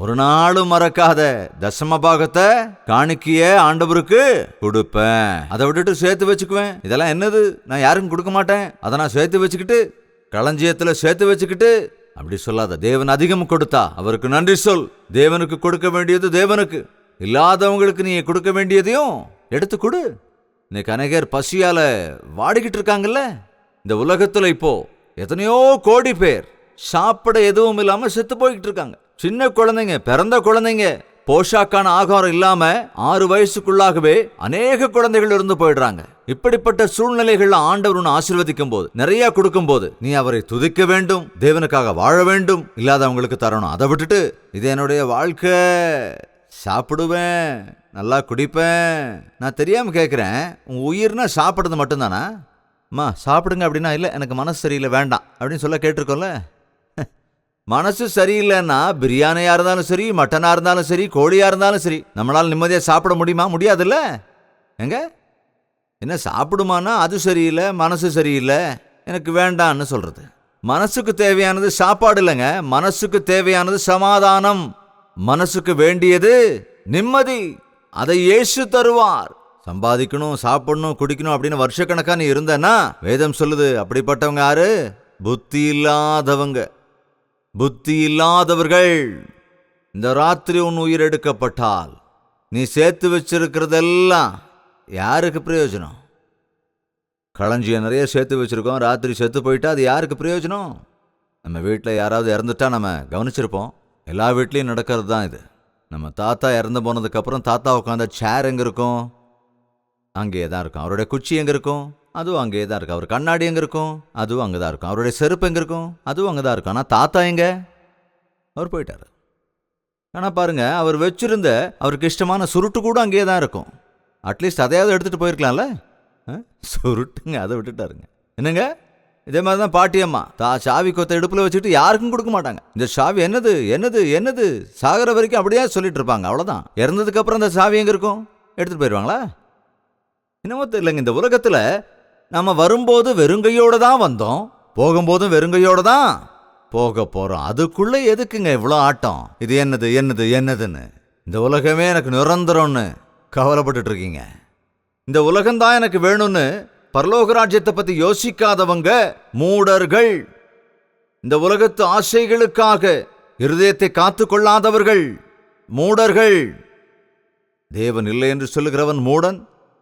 ஒரு நாளும் மறக்காத. தசம பாகத்தை காணிக்கைய ஆண்டவருக்கு கொடுப்பேன், அதை விட்டுட்டு சேர்த்து வச்சுக்குவேன். இதெல்லாம் என்னது? நான் யாருக்கும் கொடுக்க மாட்டேன், அதை நான் சேர்த்து வச்சுக்கிட்டு களஞ்சியத்துல சேர்த்து வச்சுக்கிட்டு அப்படி சொல்லாத. தேவன் அதிகம் கொடுத்தா அவருக்கு நன்றி சொல். தேவனுக்கு கொடுக்க வேண்டியது தேவனுக்கு, இல்லாதவங்களுக்கு நீ கொடுக்க வேண்டியதையும் எடுத்து கொடு. இன்னைக்கு அநேகர் பசியால வாடிக்கிட்டு இருக்காங்கல்ல. இந்த உலகத்துல இப்போ எத்தனையோ கோடி பேர் சாப்பிட எதுவும் இல்லாம செத்து போய்கிட்டு இருக்காங்க. சின்ன குழந்தைங்க, பிறந்த குழந்தைங்க போஷாக்கான ஆகாரம் இல்லாம 6 வயசுக்குள்ளாகவே அநேக குழந்தைகள் இருந்து போயிடுறாங்க. இப்படிப்பட்ட சூழ்நிலைகள்ல ஆண்டவர் உன்னை ஆசீர்வதிக்கும் போது, நிறைய கொடுக்கும் போது நீ அவரை துதிக்க வேண்டும், தேவனுக்காக வாழ வேண்டும், இல்லாதவங்களுக்கு தரணும். அதை விட்டுட்டு இது என்னுடைய வாழ்க்கை, சாப்பிடுவேன், நல்லா குடிப்பேன். நான் தெரியாம கேட்கிறேன், உன் உயிர்னா சாப்பிடுறது மட்டும்தானா? அம்மா சாப்பிடுங்க அப்படின்னா இல்லை எனக்கு மனசு சரியில்லை வேண்டாம் அப்படின்னு சொல்ல கேட்டிருக்கோம்ல. மனசு சரியில்லைன்னா பிரியாணியா இருந்தாலும் சரி, மட்டனா இருந்தாலும் சரி, கோழியா இருந்தாலும் சரி, நம்மளால நிம்மதியா சாப்பிட முடியுமா? முடியாதுல்ல. எங்க என்ன சாப்பிடுமானா அது சரியில்லை, மனசு சரியில்லை, எனக்கு வேண்டான்னு சொல்றது. மனசுக்கு தேவையானது சாப்பாடு இல்லைங்க, மனசுக்கு தேவையானது சமாதானம். மனசுக்கு வேண்டியது நிம்மதி. அதை இயேசு தருவார். சம்பாதிக்கணும், சாப்பிடணும், குடிக்கணும் அப்படின்னு வருஷக்கணக்கா நீ இருந்தனா, வேதம் சொல்லுது அப்படிப்பட்டவங்க யாரு? புத்தி இல்லாதவங்க, புத்தி இல்லாதவர்கள். இந்த ராத்திரி உன் உயிர் எடுக்கப்பட்டால் நீ சேர்த்து வச்சிருக்கிறதெல்லாம் யாருக்கு பிரயோஜனம்? களஞ்சியம் நிறைய சேர்த்து வச்சிருக்கோம், ராத்திரி செத்து போயிட்டா அது யாருக்கு பிரயோஜனம்? நம்ம வீட்டில் யாராவது இறந்துட்டா நம்ம கவனிச்சிருப்போம். எல்லா வீட்லையும் நடக்கிறது தான் இது. நம்ம தாத்தா இறந்து போனதுக்கப்புறம் தாத்தா உட்காந்த சேர் எங்கே இருக்கும்? அங்கேயே தான் இருக்கும். அவருடைய குச்சி எங்கே இருக்கும்? அதுவும் அங்கேயே தான் இருக்கும். அவர் கண்ணாடி எங்கே இருக்கும்? அதுவும் அங்கே தான் இருக்கும். அவருடைய செருப்பு எங்கே இருக்கும்? அதுவும் அங்கே தான் இருக்கும். ஆனால் தாத்தா எங்கே? அவர் போயிட்டார். ஆனால் பாருங்க, அவர் வச்சிருந்த அவருக்கு இஷ்டமான சுருட்டு கூட அங்கேயே தான் இருக்கும். அட்லீஸ்ட் அதையாவது எடுத்துகிட்டு போயிருக்கலாம்ல. சுருட்டுங்க, அதை விட்டுட்டாருங்க. என்னங்க, இதே மாதிரி தான் பாட்டியம்மா சாவி கொத்த இடுப்புல வச்சுட்டு யாருக்கும் கொடுக்க மாட்டாங்க. இந்த சாவி என்னது என்னது என்னது சாகர வரைக்கும் அப்படியே சொல்லிட்டு இருப்பாங்க. அவ்வளவுதான். இறந்ததுக்கு அப்புறம் அந்த சாவி எங்க இருக்கும்? எடுத்துட்டு போயிடுவாங்களா? என்னமோ தெரியலங்க. இந்த உலகத்துல நம்ம வரும்போது வெறுங்கையோட தான் வந்தோம், போகும்போதும் வெறுங்கையோட தான் போக போறோம். அதுக்குள்ள எதுக்குங்க இவ்வளோ ஆட்டம்? இது என்னது என்னது என்னதுன்னு இந்த உலகமே எனக்கு நிரந்தரம்னு கவலைப்பட்டுட்டு இருக்கீங்க. இந்த உலகம்தான் எனக்கு வேணும்னு பரலோக ராஜ்யத்தை பத்தி யோசிக்காதவங்க மூடர்கள். இந்த உலகத்து ஆசைகளுக்காக இருதயத்தை காத்து கொள்ளாதவர்கள் மூடர்கள். தேவன் இல்லை என்று சொல்லுகிறவன் மூடன்,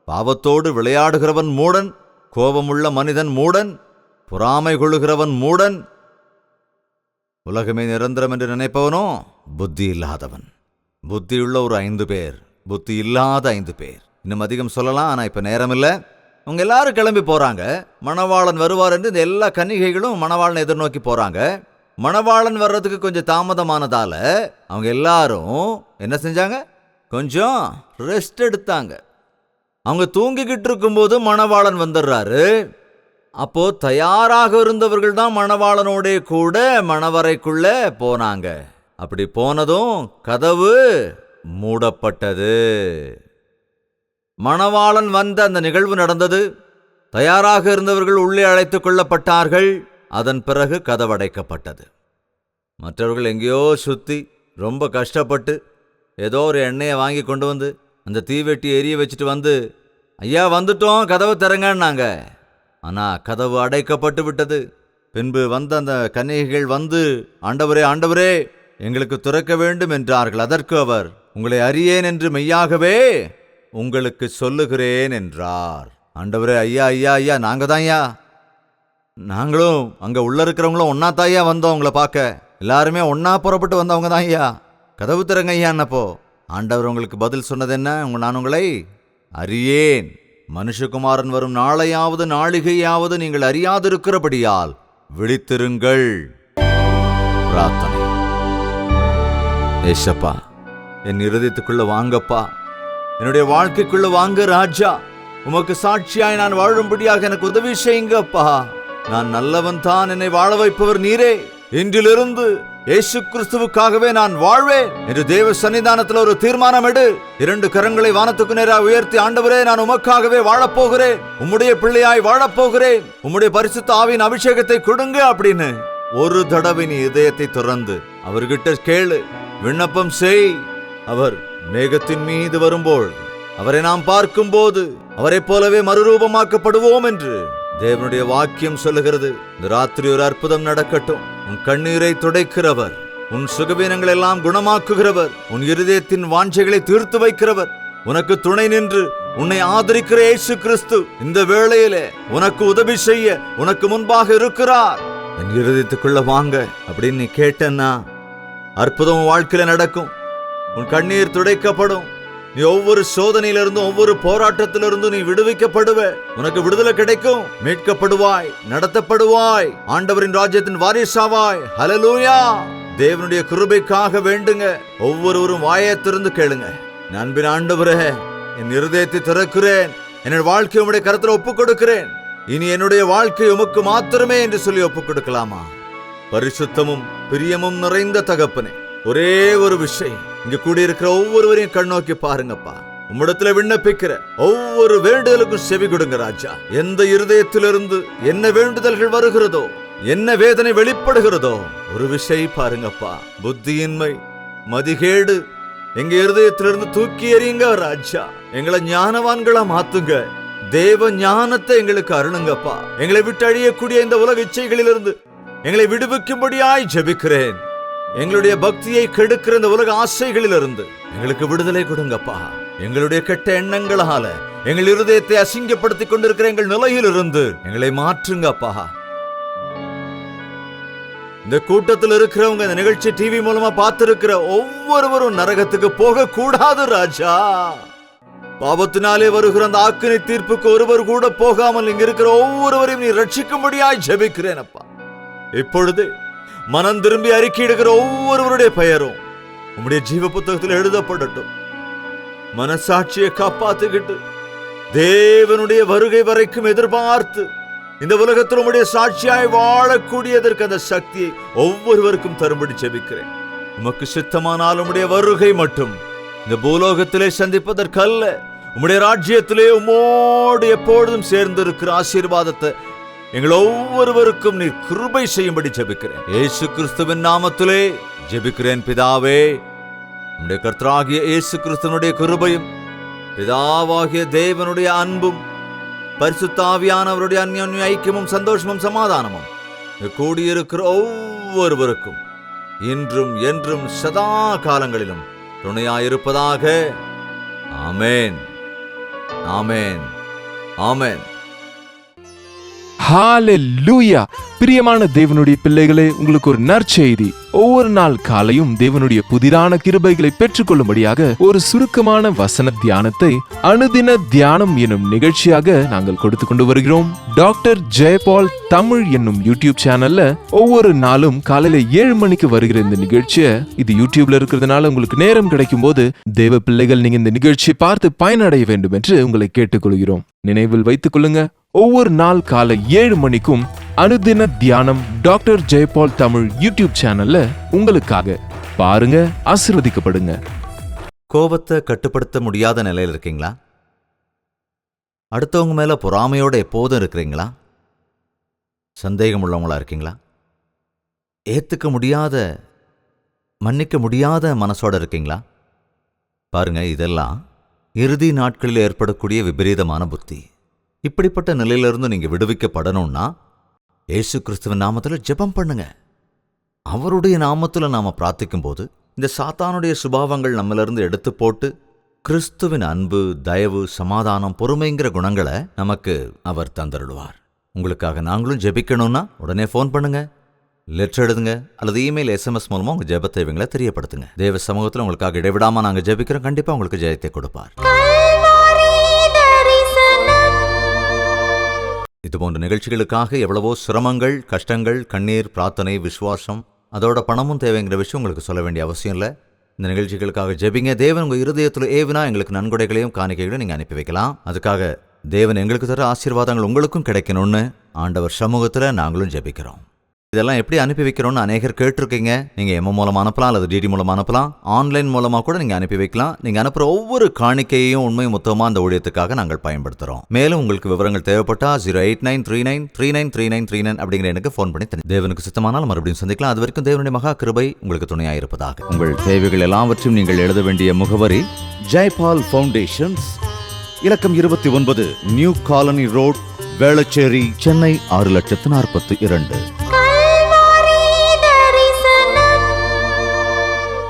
பாவத்தோடு விளையாடுகிறவன் மூடன், கோபமுள்ள மனிதன் மூடன், பொறாமை கொள்ளுகிறவன் மூடன், உலகமே நிரந்தரம் என்று நினைப்பவனோ புத்தி இல்லாதவன். புத்தியுள்ள ஒரு 5 பேர், புத்தி இல்லாத 5 பேர். இன்னும் அதிகம் சொல்லலாம், ஆனால் இப்போ நேரம் இல்லை. அவங்க எல்லாரும் கிளம்பி போறாங்க. மணவாளன் வருவார் என்று இந்த எல்லா கன்னிகைகளும் மணவாளனை எதிர்நோக்கி போறாங்க. மணவாளன் வர்றதுக்கு கொஞ்சம் தாமதமானதால அவங்க எல்லாரும் என்ன செஞ்சாங்க? கொஞ்சம் ரெஸ்ட் எடுத்தாங்க. அவங்க தூங்கிக்கிட்டு இருக்கும்போது மணவாளன் வந்துடுறாரு. அப்போ தயாராக இருந்தவர்கள் தான் மணவாளனோட கூட மணவறைக்குள்ள போனாங்க. அப்படி போனதும் கதவு மூடப்பட்டது. மணவாளன் வந்த அந்த நிகழ்வு நடந்தது. தயாராக இருந்தவர்கள் உள்ளே அழைத்துக் கொள்ளப்பட்டார்கள். அதன் பிறகு கதவடைக்கப்பட்டது. மற்றவர்கள் எங்கேயோ சுத்தி ரொம்ப கஷ்டப்பட்டு ஏதோ ஒரு எண்ணெயை வாங்கி கொண்டு வந்து அந்த தீவெட்டி எரிய வச்சுட்டு வந்து, ஐயா வந்துட்டோம், கதவு திறங்கன்னாங்க. ஆனால் கதவு அடைக்கப்பட்டு விட்டது. பின்பு வந்த அந்த கன்னிகைகள் வந்து, ஆண்டவரே ஆண்டவரே எங்களுக்கு திறக்க வேண்டும் என்றார்கள். அதற்கு அவர், உங்களை அறியேன் என்று மெய்யாகவே உங்களுக்கு சொல்லுகிறேன் என்றார். ஆண்டவரே, ஐயா ஐயா ஐயா, நாங்க தான் ஐயா, நாங்களும் அங்க உள்ள இருக்கிறவங்களும் ஒன்னா தாயா வந்தோம் உங்களை பார்க்க. எல்லாருமே ஒன்னா புறப்பட்டு வந்தவங்க தான் ஐயா, கதவு திறங்க ஐயா. என்னப்போ ஆண்டவர் உங்களுக்கு பதில் சொன்னது என்ன? நான் உங்களை அறியேன். மனுஷகுமாரன் வரும் நாளையாவது நாளிகையாவது நீங்கள் அறியாதிருக்கிறபடியால் விழித்திருங்கள். பிரார்த்தனை. ஏசப்பா, என் இருதயத்துக்குள்ள வாங்கப்பா, என்னுடைய வாழ்க்கைக்குள்ள வாங்க ராஜா. உமக்கு சாட்சியாய் நான் வாழும்படியாக எனக்கு உதவி செய்யுங்கப்பா. நான் நல்லவன் தான், என்னை வாழ வைப்பவர் நீரே. இன்றிலிருந்து இயேசு கிறிஸ்துவுக்காகவே நான் வாழ்வேன் என்று தேவ சன்னிதானத்தில் ஒரு தீர்மானம் எடு. 2 கரங்களை வானத்துக்கு நேராக உயர்த்தி, ஆண்டவரே நான் உமக்காகவே வாழப்போகிறேன், உம்முடைய பிள்ளையாய் வாழப்போகிறேன், உம்முடைய பரிசுத்த ஆவியின் அபிஷேகத்தை கொடுங்க அப்படின்னு ஒரு தடவை நீ இதயத்தை திறந்து அவர்கிட்ட கேளு, விண்ணப்பம் செய். அவர் மேகத்தின் மீது வரும்போது, அவரை நாம் பார்க்கும் போது அவரை போலவே மறுரூபமாக்கப்படுவோம் என்று தேவனுடைய வாக்கியம் சொல்லுகிறது. இந்த ராத்திரி ஒரு அற்புதம் நடக்கட்டும். உன் கண்ணீரை துடைக்கிறவர், உன் சுகவீனங்கள் எல்லாம் குணமாக்குகிறவர், உன் இருதயத்தின் வாஞ்சைகளை தீர்த்து வைக்கிறவர், உனக்கு துணை நின்று உன்னை ஆதரிக்கிற இயேசு கிறிஸ்து இந்த வேளையிலே உனக்கு உதவி செய்ய உனக்கு முன்பாக இருக்கிறார். என் இருதயத்துக்குள்ள வாங்க அப்படின்னு நீ கேட்டன்னா அற்புதம் வாழ்க்கையில நடக்கும். உன் கண்ணீர் துடைக்கப்படும். நீ ஒவ்வொரு சோதனையிலிருந்தும் ஒவ்வொரு போராட்டத்திலிருந்தும் நீ விடுவிக்கப்படுவ. உனக்கு விடுதலை கிடைக்கும். மீட்கப்படுவாய், நடத்தப்படுவாய், ஆண்டவரின் ராஜ்யத்தின் வாரிசாவாய். ஹல்லேலூயா. தேவனுடைய கிருபைக்காக வேண்டுங்க. ஒவ்வொருவரும் வாயத்திலிருந்து கேளுங்க. அன்பின் ஆண்டவரே, என் இருதயத்தை திறக்கிறேன், என்னுடைய வாழ்க்கை உம்முடைய கரத்தில் ஒப்புக் கொடுக்கிறேன். இனி என்னுடைய வாழ்க்கை உமக்கு மாத்திரமே என்று சொல்லி ஒப்புக் கொடுக்கலாமா? பரிசுத்தமும் பிரியமும் நிறைந்த தகப்பனே, ஒரே ஒரு விஷயம், இங்க கூடியிருக்கிற ஒவ்வொருவரையும் கண்ணோக்கி பாருங்கப்பா. உம்மிடத்துல விண்ணப்பிக்கிற ஒவ்வொரு வேண்டுதலுக்கும் செவி கொடுங்க ராஜா. எந்த இருதயத்திலிருந்து என்ன வேண்டுதல்கள் வருகிறதோ, என்ன வேதனை வெளிப்படுகிறதோ, ஒரு விஷயம் பாருங்கப்பா. புத்தியின்மை, மதிகேடு எங்க இருதயத்திலிருந்து தூக்கி எறியுங்க ராஜா. எங்களை ஞானவான்களா மாத்துங்க. தேவ ஞானத்தை எங்களுக்கு அருளுங்கப்பா. எங்களை விட்டு அழியக்கூடிய இந்த உலக இச்சைகளிலிருந்து எங்களை விடுவிக்கும்படியாய் ஜெபிக்கிறேன். எங்களுடைய பக்தியை கெடுக்கிற இந்த உலக ஆசைகளிலிருந்து எங்களுக்கு விடுதலை கொடுங்கப்பா. எங்களுடைய கெட்ட எண்ணங்களால எங்கள் இருதயத்தை அசிங்கப்படுத்திக் கொண்டிருக்கிற எங்கள் நிலையிலிருந்து எங்களை மாற்றுங்கப்பா. இந்த கூட்டத்தில் இருக்கிறவங்க, இந்த நிகழ்ச்சி டிவி மூலமா பார்த்திருக்கிற ஒவ்வொருவரும் நரகத்துக்கு போக கூடாது ராஜா. பாவத்தினாலே வருகிற அந்த ஆக்கினை தீர்ப்புக்கு ஒருவர் கூட போகாமல் இங்க இருக்கிற ஒவ்வொருவரையும் நீ ரட்சிக்கும்படியாய் ஜெபிக்கிறேன் அப்பா. இப்பொழுது மனம் திரும்பி அறிக்கையிடுகிற ஒவ்வொருவருடைய பெயரும் உம்முடைய ஜீவ புத்தகத்தில் எழுதப்படட்டும். மனசாட்சியை காப்பாத்துக்கிட்டு தேவனுடைய வருகை வரைக்கும் எதிர்பார்த்து இந்த உலகத்தில் உம்முடைய சாட்சியாய் வாழக்கூடியதற்கு அந்த சக்தியை ஒவ்வொருவருக்கும் தரும்படி ஜெபிக்கிறேன். உமக்கு சித்தமானால் உம்முடைய வருகை மட்டும் இந்த பூலோகத்திலே சந்திப்பதற்கல்ல, உம்முடைய ராஜ்யத்திலே உம்மோடு எப்பொழுதும் சேர்ந்திருக்கிற ஆசீர்வாதத்தை எங்கள் ஒவ்வொருவருக்கும் நீர் கிருபை செய்யும்படி ஜெபிக்கிறேன். இயேசு கிறிஸ்துவின் நாமத்திலே ஜெபிக்கிறேன் பிதாவே. உம்முடைய கர்த்தராகிய இயேசு கிறிஸ்துவனுடைய கிருபையும், பிதாவாகிய தேவனுடைய அன்பும், பரிசுத்த ஆவியானவருடைய அன்யோன்ய ஐக்கியமும் சந்தோஷமும் சமாதானமும் கூடியிருக்கிற ஒவ்வொருவருக்கும் இன்றும் என்றும் சதா காலங்களிலும் துணையாயிருப்பதாக. ஆமென், ஆமென், ஆமென். ஹalleluya. பிரியமான தேவனுடைய பிள்ளைகளே, உங்களுக்கு ஒரு நற்செய்தி. ஒவ்வொரு நாள் காலையும் தேவனுடைய புதிரான கிருபைகளை பெற்றுக்கொள்ளும்படியாக ஒரு சுருக்கமான வசன தியானத்தை அனுதின தியானம் என்னும் நிகழ்ச்சியாக நாங்கள் கொடுத்து கொண்டு வருகிறோம். டாக்டர் ஜெயபால் தமிழ் என்னும் யூடியூப் சேனல்ல ஒவ்வொரு நாளும் காலையில 7 மணிக்கு வருகிற இந்த நிகழ்ச்சியை, இது யூடியூப்ல இருக்கிறதுனால உங்களுக்கு நேரம் கிடைக்கும் போது தேவ பிள்ளைகள் நீங்க இந்த நிகழ்ச்சியை பார்த்து பயனடைய வேண்டும் என்று உங்களை கேட்டுக்கொள்கிறோம். நினைவில் வைத்துக் கொள்ளுங்க, ஒவ்வொரு நாள் காலை 7 மணிக்கும் அனுதின தியானம் டாக்டர் ஜெயபால் தமிழ் யூடியூப் சேனல்ல உங்களுக்காக பாருங்க, ஆசீர்வதிக்கப்படுங்க. கோபத்தை கட்டுப்படுத்த முடியாத நிலையில் இருக்கீங்களா? அடுத்தவங்க மேல பொறாமையோட எப்போதும் இருக்கிறீங்களா? சந்தேகம் உள்ளவங்களா இருக்கீங்களா? ஏத்துக்க முடியாத, மன்னிக்க முடியாத மனசோட இருக்கீங்களா? பாருங்க, இதெல்லாம் இறுதி நாட்களில் ஏற்படக்கூடிய விபரீதமான புத்தி. இப்படிப்பட்ட நிலையிலிருந்து நீங்க விடுவிக்கப்படணும்னா இயேசு கிறிஸ்துவின் நாமத்துல ஜெபம் பண்ணுங்க. அவருடைய நாமத்துல நாம பிரார்த்திக்கும் போது இந்த சாத்தானுடைய சுபாவங்கள் நம்மளிருந்து எடுத்து போட்டு கிறிஸ்துவின் அன்பு, தயவு, சமாதானம், பொறுமைங்கிற குணங்களை நமக்கு அவர் தந்தருடுவார். உங்களுக்காக நாங்களும் ஜெபிக்கணும்னா உடனே ஃபோன் பண்ணுங்க, லெட்டர் எழுதுங்க, அல்லது இமெயில், SMS மூலமா உங்க ஜெப தேவைகளை தெரியப்படுத்துங்க. தேவ சமூகத்தில் உங்களுக்காக இடைவிடாம நாங்க ஜெபிக்கிறோம். கண்டிப்பா உங்களுக்கு ஜெயத்தை கொடுப்பார். இதுபோன்ற நிகழ்ச்சிகளுக்காக எவ்வளவோ சிரமங்கள், கஷ்டங்கள், கண்ணீர், பிரார்த்தனை, விசுவாசம், அதோட பணமும் தேவைங்கிற விஷயம் உங்களுக்கு சொல்ல வேண்டிய அவசியம் இல்லை. இந்த நிகழ்ச்சிகளுக்காக ஜெபிங்க. தேவன் உங்க இருதயத்தில் ஏவினா எங்களுக்கு நன்கொடைகளையும் காணிக்கைகளையும் நீங்க அனுப்பி வைக்கலாம். அதுக்காக தேவன் எங்களுக்கு தர ஆசீர்வாதங்கள் உங்களுக்கும் கிடைக்கணும்னு ஆண்டவர் சமூகத்தில் நாங்களும் ஜெபிக்கிறோம். இதெல்லாம் எப்படி அனுப்பி வைக்கிறோம்னு அநேகர் கேட்டிருக்கீங்க. நீங்க எம் மூலமா அனுப்பலாம், அல்லது டிடி மூலமா அனுப்பலாம், ஆன்லைன் மூலமா கூட நீங்க அனுப்பி வைக்கலாம். நீங்க அனுப்புற ஒவ்வொரு காணிக்கையையும் உண்மை மொத்தமா அந்த ஊழியத்துக்காக நாங்கள் பயன்படுத்துறோம். மேலும் உங்களுக்கு விவரங்கள் தேவைப்பட்டா 08939393939 அப்படிங்கிற எனக்கு ஃபோன் பண்ணி தேவனுக்கு சித்தமானால் மறுபடியும் சந்திக்கலாம். அது வரைக்கும் தேவனுடைய மகா கிருபை உங்களுக்கு துணையாயிருப்பதாக. உங்கள் தேவைகள் எல்லாவற்றையும் நீங்கள் எழுத வேண்டிய முகவரி ஜெயபால் ஃபவுண்டேஷன்ஸ், இலக்கம் 29, new colony road, Velachery, Chennai 6,42,00,000.